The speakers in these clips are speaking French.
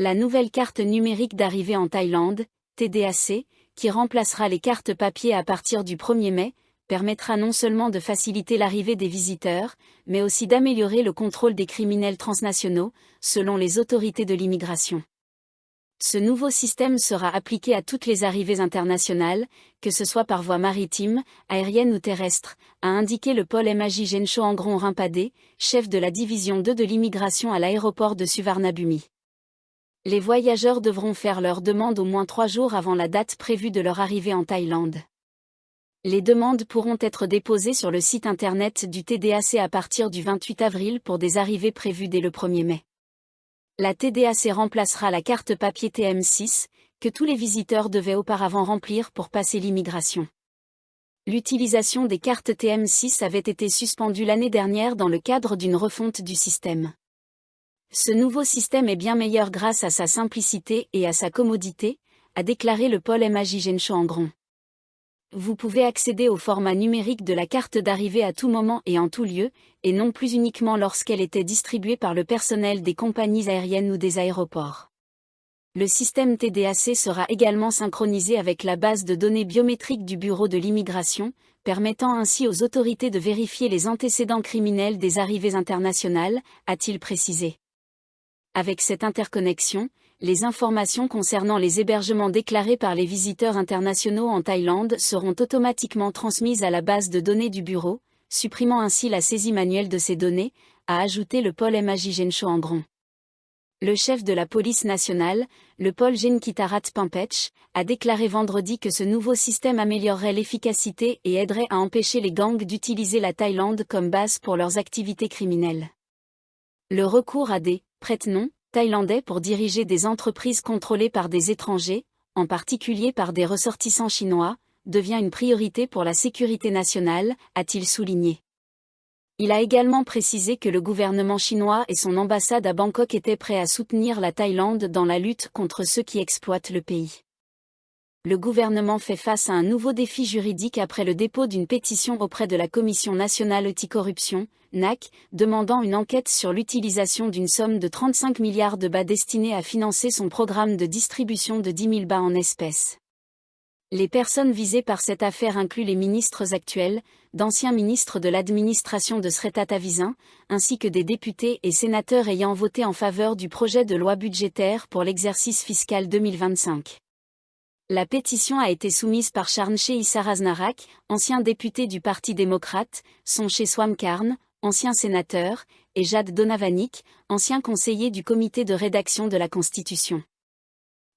La nouvelle carte numérique d'arrivée en Thaïlande, TDAC, qui remplacera les cartes papier à partir du 1er mai, permettra non seulement de faciliter l'arrivée des visiteurs, mais aussi d'améliorer le contrôle des criminels transnationaux, selon les autorités de l'immigration. Ce nouveau système sera appliqué à toutes les arrivées internationales, que ce soit par voie maritime, aérienne ou terrestre, a indiqué le pôle MAJ Gencho Angron Rimpadé, chef de la division 2 de l'immigration à l'aéroport de Suvarnabhumi. Les voyageurs devront faire leur demande au moins 3 jours avant la date prévue de leur arrivée en Thaïlande. Les demandes pourront être déposées sur le site internet du TDAC à partir du 28 avril pour des arrivées prévues dès le 1er mai. La TDAC remplacera la carte papier TM6, que tous les visiteurs devaient auparavant remplir pour passer l'immigration. L'utilisation des cartes TM6 avait été suspendue l'année dernière dans le cadre d'une refonte du système. Ce nouveau système est bien meilleur grâce à sa simplicité et à sa commodité, a déclaré le pôle MAJ Gencho Angron. Vous pouvez accéder au format numérique de la carte d'arrivée à tout moment et en tout lieu, et non plus uniquement lorsqu'elle était distribuée par le personnel des compagnies aériennes ou des aéroports. Le système TDAC sera également synchronisé avec la base de données biométriques du Bureau de l'immigration, permettant ainsi aux autorités de vérifier les antécédents criminels des arrivées internationales, a-t-il précisé. Avec cette interconnexion, les informations concernant les hébergements déclarés par les visiteurs internationaux en Thaïlande seront automatiquement transmises à la base de données du bureau, supprimant ainsi la saisie manuelle de ces données, a ajouté le pôle MAJ Gencho Angron. Le chef de la police nationale, le pôle Genkitarat Pampech, a déclaré vendredi que ce nouveau système améliorerait l'efficacité et aiderait à empêcher les gangs d'utiliser la Thaïlande comme base pour leurs activités criminelles. Le recours à des prête-noms thaïlandais pour diriger des entreprises contrôlées par des étrangers, en particulier par des ressortissants chinois, devient une priorité pour la sécurité nationale, a-t-il souligné. Il a également précisé que le gouvernement chinois et son ambassade à Bangkok étaient prêts à soutenir la Thaïlande dans la lutte contre ceux qui exploitent le pays. Le gouvernement fait face à un nouveau défi juridique après le dépôt d'une pétition auprès de la Commission nationale anticorruption, NAC, demandant une enquête sur l'utilisation d'une somme de 35 milliards de bahts destinée à financer son programme de distribution de 10 000 bahts en espèces. Les personnes visées par cette affaire incluent les ministres actuels, d'anciens ministres de l'administration de Srettha Thavisin, ainsi que des députés et sénateurs ayant voté en faveur du projet de loi budgétaire pour l'exercice fiscal 2025. La pétition a été soumise par Charnche Isaraznarak, ancien député du Parti démocrate, Sonche Swamkarn, ancien sénateur, et Jad Donavanik, ancien conseiller du comité de rédaction de la Constitution.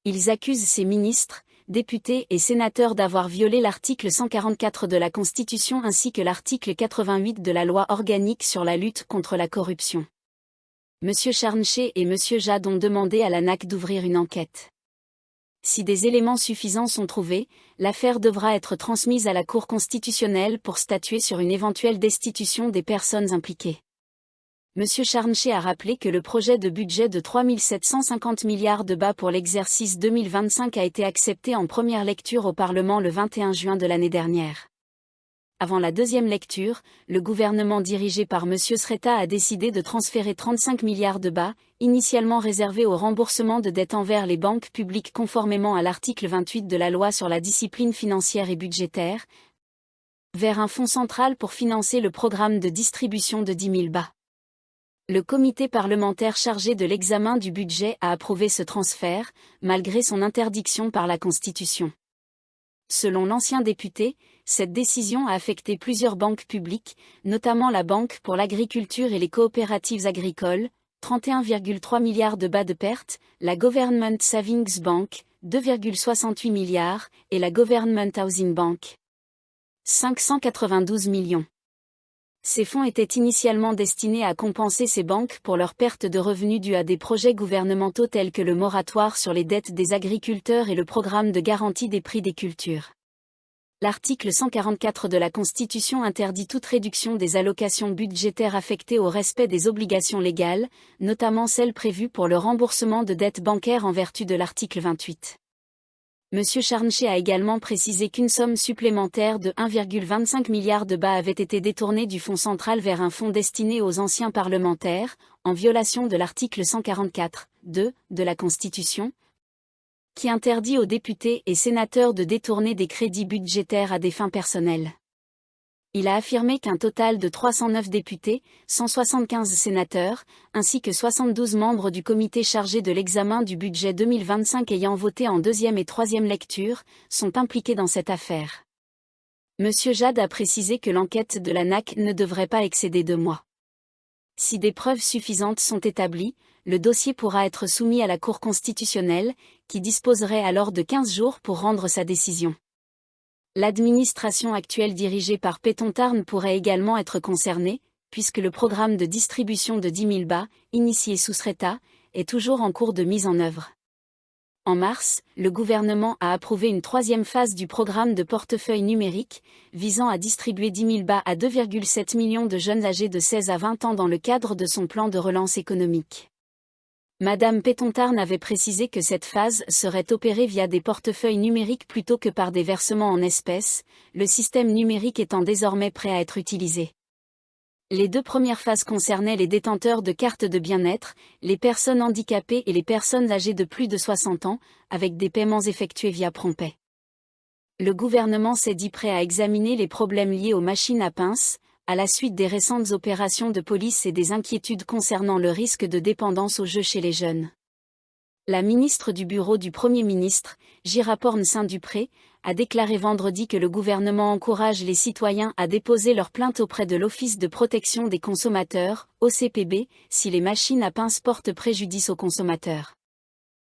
Ils accusent ces ministres, députés et sénateurs d'avoir violé l'article 144 de la Constitution ainsi que l'article 88 de la loi organique sur la lutte contre la corruption. M. Charnche et M. Jad ont demandé à la NAC d'ouvrir une enquête. Si des éléments suffisants sont trouvés, l'affaire devra être transmise à la Cour constitutionnelle pour statuer sur une éventuelle destitution des personnes impliquées. M. Charnche a rappelé que le projet de budget de 3 750 milliards de bahts pour l'exercice 2025 a été accepté en première lecture au Parlement le 21 juin de l'année dernière. Avant la deuxième lecture, le gouvernement dirigé par M. Srettha a décidé de transférer 35 milliards de bahts, initialement réservés au remboursement de dettes envers les banques publiques conformément à l'article 28 de la loi sur la discipline financière et budgétaire, vers un fonds central pour financer le programme de distribution de 10 000 bahts. Le comité parlementaire chargé de l'examen du budget a approuvé ce transfert, malgré son interdiction par la Constitution. Selon l'ancien député, cette décision a affecté plusieurs banques publiques, notamment la Banque pour l'agriculture et les coopératives agricoles, 31,3 milliards de bahts de pertes, la Government Savings Bank, 2,68 milliards, et la Government Housing Bank, 592 millions. Ces fonds étaient initialement destinés à compenser ces banques pour leurs pertes de revenus dues à des projets gouvernementaux tels que le moratoire sur les dettes des agriculteurs et le programme de garantie des prix des cultures. L'article 144 de la Constitution interdit toute réduction des allocations budgétaires affectées au respect des obligations légales, notamment celles prévues pour le remboursement de dettes bancaires en vertu de l'article 28. Monsieur Charnché a également précisé qu'une somme supplémentaire de 1,25 milliard de bahts avait été détournée du fonds central vers un fonds destiné aux anciens parlementaires, en violation de l'article 144.2 de la Constitution, qui interdit aux députés et sénateurs de détourner des crédits budgétaires à des fins personnelles. Il a affirmé qu'un total de 309 députés, 175 sénateurs, ainsi que 72 membres du comité chargé de l'examen du budget 2025 ayant voté en deuxième et troisième lecture, sont impliqués dans cette affaire. Monsieur Jade a précisé que l'enquête de l'ANAC ne devrait pas excéder 2 mois. Si des preuves suffisantes sont établies, le dossier pourra être soumis à la Cour constitutionnelle, qui disposerait alors de 15 jours pour rendre sa décision. L'administration actuelle dirigée par Pétontarn pourrait également être concernée, puisque le programme de distribution de 10 000 bahts, initié sous Sreta, est toujours en cours de mise en œuvre. En mars, le gouvernement a approuvé une 3e phase du programme de portefeuille numérique, visant à distribuer 10 000 bahts à 2,7 millions de jeunes âgés de 16 à 20 ans dans le cadre de son plan de relance économique. Madame Pétontarn avait précisé que cette phase serait opérée via des portefeuilles numériques plutôt que par des versements en espèces, le système numérique étant désormais prêt à être utilisé. Les 2 premières phases concernaient les détenteurs de cartes de bien-être, les personnes handicapées et les personnes âgées de plus de 60 ans, avec des paiements effectués via PromptPay. Le gouvernement s'est dit prêt à examiner les problèmes liés aux machines à pince, à la suite des récentes opérations de police et des inquiétudes concernant le risque de dépendance aux jeux chez les jeunes. La ministre du Bureau du Premier ministre, Giraporn Saint-Dupré, a déclaré vendredi que le gouvernement encourage les citoyens à déposer leur plainte auprès de l'Office de protection des consommateurs, OCPB, si les machines à pince portent préjudice aux consommateurs.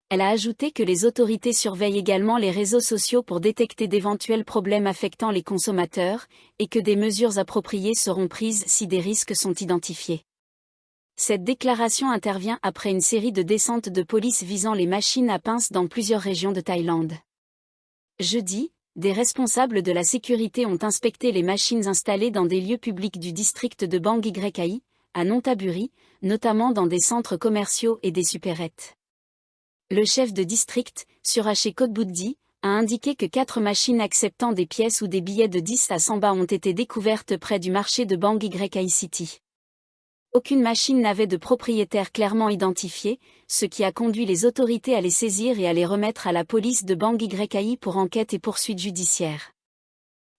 Elle a ajouté que les autorités surveillent également les réseaux sociaux pour détecter d'éventuels problèmes affectant les consommateurs, et que des mesures appropriées seront prises si des risques sont identifiés. Cette déclaration intervient après une série de descentes de police visant les machines à pince dans plusieurs régions de Thaïlande. Jeudi, des responsables de la sécurité ont inspecté les machines installées dans des lieux publics du district de Bang Yai, à Nonthaburi, notamment dans des centres commerciaux et des supérettes. Le chef de district, Suraché Kotbuddi, a indiqué que 4 machines acceptant des pièces ou des billets de 10 à 100 bahts ont été découvertes près du marché de Bang Yai City. Aucune machine n'avait de propriétaire clairement identifié, ce qui a conduit les autorités à les saisir et à les remettre à la police de Bang Yai pour enquête et poursuite judiciaire.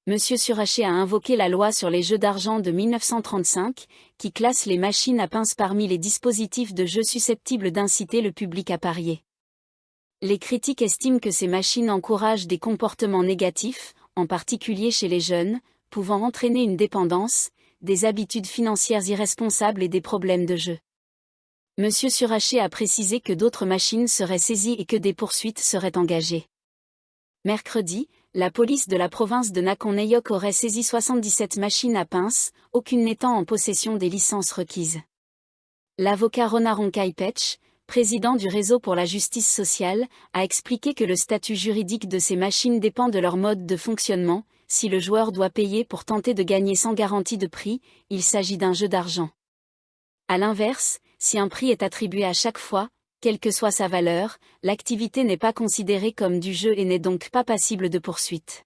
Monsieur Suraché a invoqué la loi sur les jeux d'argent de 1935, qui classe les machines à pince parmi les dispositifs de jeux susceptibles d'inciter le public à parier. Les critiques estiment que ces machines encouragent des comportements négatifs, en particulier chez les jeunes, pouvant entraîner une dépendance, des habitudes financières irresponsables et des problèmes de jeu. Monsieur Suraché a précisé que d'autres machines seraient saisies et que des poursuites seraient engagées. Mercredi, la police de la province de Nakhon Nayok aurait saisi 77 machines à pince, aucune n'étant en possession des licences requises. L'avocat Ronaron Kaipech, président du Réseau pour la justice sociale, a expliqué que le statut juridique de ces machines dépend de leur mode de fonctionnement. Si le joueur doit payer pour tenter de gagner sans garantie de prix, il s'agit d'un jeu d'argent. À l'inverse, si un prix est attribué à chaque fois, quelle que soit sa valeur, l'activité n'est pas considérée comme du jeu et n'est donc pas passible de poursuite.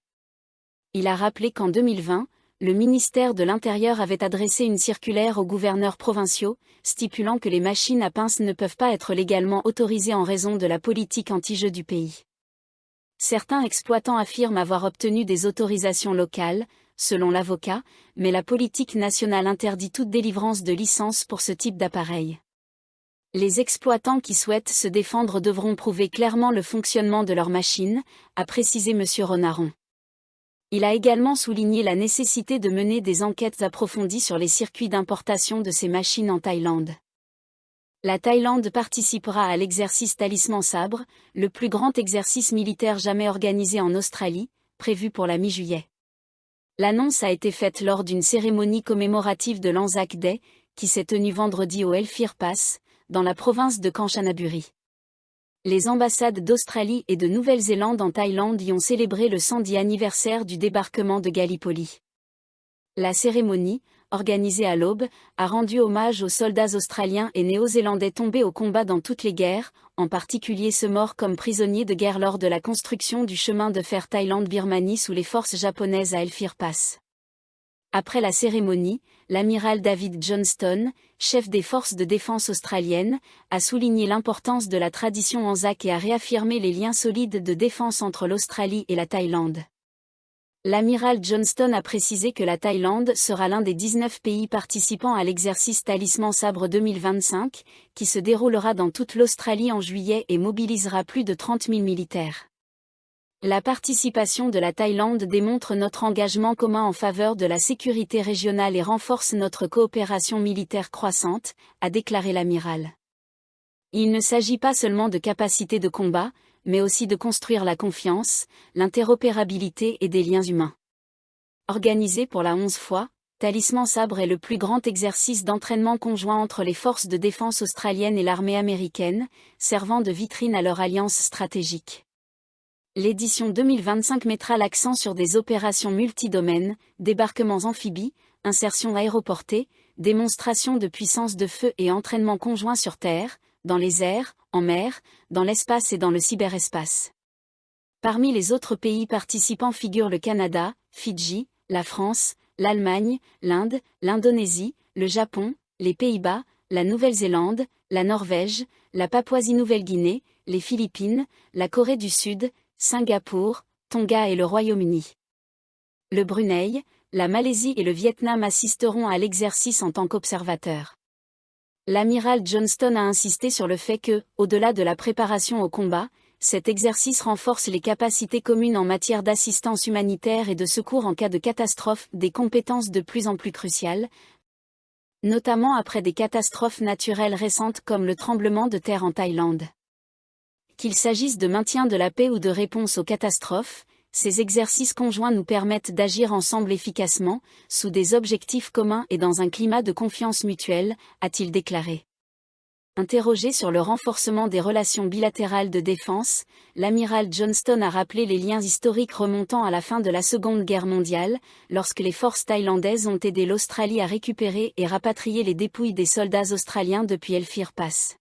Il a rappelé qu'en 2020, le ministère de l'Intérieur avait adressé une circulaire aux gouverneurs provinciaux, stipulant que les machines à pince ne peuvent pas être légalement autorisées en raison de la politique anti-jeu du pays. Certains exploitants affirment avoir obtenu des autorisations locales, selon l'avocat, mais la politique nationale interdit toute délivrance de licence pour ce type d'appareil. Les exploitants qui souhaitent se défendre devront prouver clairement le fonctionnement de leur machine, a précisé M. Ronaron. Il a également souligné la nécessité de mener des enquêtes approfondies sur les circuits d'importation de ces machines en Thaïlande. La Thaïlande participera à l'exercice Talisman Sabre, le plus grand exercice militaire jamais organisé en Australie, prévu pour la mi-juillet. L'annonce a été faite lors d'une cérémonie commémorative de l'Anzac Day, qui s'est tenue vendredi au Elfir Pass, dans la province de Kanchanaburi. Les ambassades d'Australie et de Nouvelle-Zélande en Thaïlande y ont célébré le 110e anniversaire du débarquement de Gallipoli. La cérémonie, organisé à l'aube, a rendu hommage aux soldats australiens et néo-zélandais tombés au combat dans toutes les guerres, en particulier ceux morts comme prisonniers de guerre lors de la construction du chemin de fer Thaïlande-Birmanie sous les forces japonaises à Elfir Pass. Après la cérémonie, l'amiral David Johnston, chef des forces de défense australiennes, a souligné l'importance de la tradition Anzac et a réaffirmé les liens solides de défense entre l'Australie et la Thaïlande. L'amiral Johnston a précisé que la Thaïlande sera l'un des 19 pays participant à l'exercice Talisman Sabre 2025, qui se déroulera dans toute l'Australie en juillet et mobilisera plus de 30 000 militaires. La participation de la Thaïlande démontre notre engagement commun en faveur de la sécurité régionale et renforce notre coopération militaire croissante, a déclaré l'amiral. Il ne s'agit pas seulement de capacité de combat, mais aussi de construire la confiance, l'interopérabilité et des liens humains. Organisé pour la 11e fois, Talisman Sabre est le plus grand exercice d'entraînement conjoint entre les forces de défense australiennes et l'armée américaine, servant de vitrine à leur alliance stratégique. L'édition 2025 mettra l'accent sur des opérations multidomaines, débarquements amphibies, insertions aéroportées, démonstrations de puissance de feu et entraînements conjoints sur terre, dans les airs, en mer, dans l'espace et dans le cyberespace. Parmi les autres pays participants figurent le Canada, Fidji, la France, l'Allemagne, l'Inde, l'Indonésie, le Japon, les Pays-Bas, la Nouvelle-Zélande, la Norvège, la Papouasie-Nouvelle-Guinée, les Philippines, la Corée du Sud, Singapour, Tonga et le Royaume-Uni. Le Brunei, la Malaisie et le Vietnam assisteront à l'exercice en tant qu'observateurs. L'amiral Johnston a insisté sur le fait que, au-delà de la préparation au combat, cet exercice renforce les capacités communes en matière d'assistance humanitaire et de secours en cas de catastrophe, des compétences de plus en plus cruciales, notamment après des catastrophes naturelles récentes comme le tremblement de terre en Thaïlande. Qu'il s'agisse de maintien de la paix ou de réponse aux catastrophes, ces exercices conjoints nous permettent d'agir ensemble efficacement, sous des objectifs communs et dans un climat de confiance mutuelle, a-t-il déclaré. Interrogé sur le renforcement des relations bilatérales de défense, l'amiral Johnston a rappelé les liens historiques remontant à la fin de la Seconde Guerre mondiale, lorsque les forces thaïlandaises ont aidé l'Australie à récupérer et rapatrier les dépouilles des soldats australiens depuis Elfir Pass.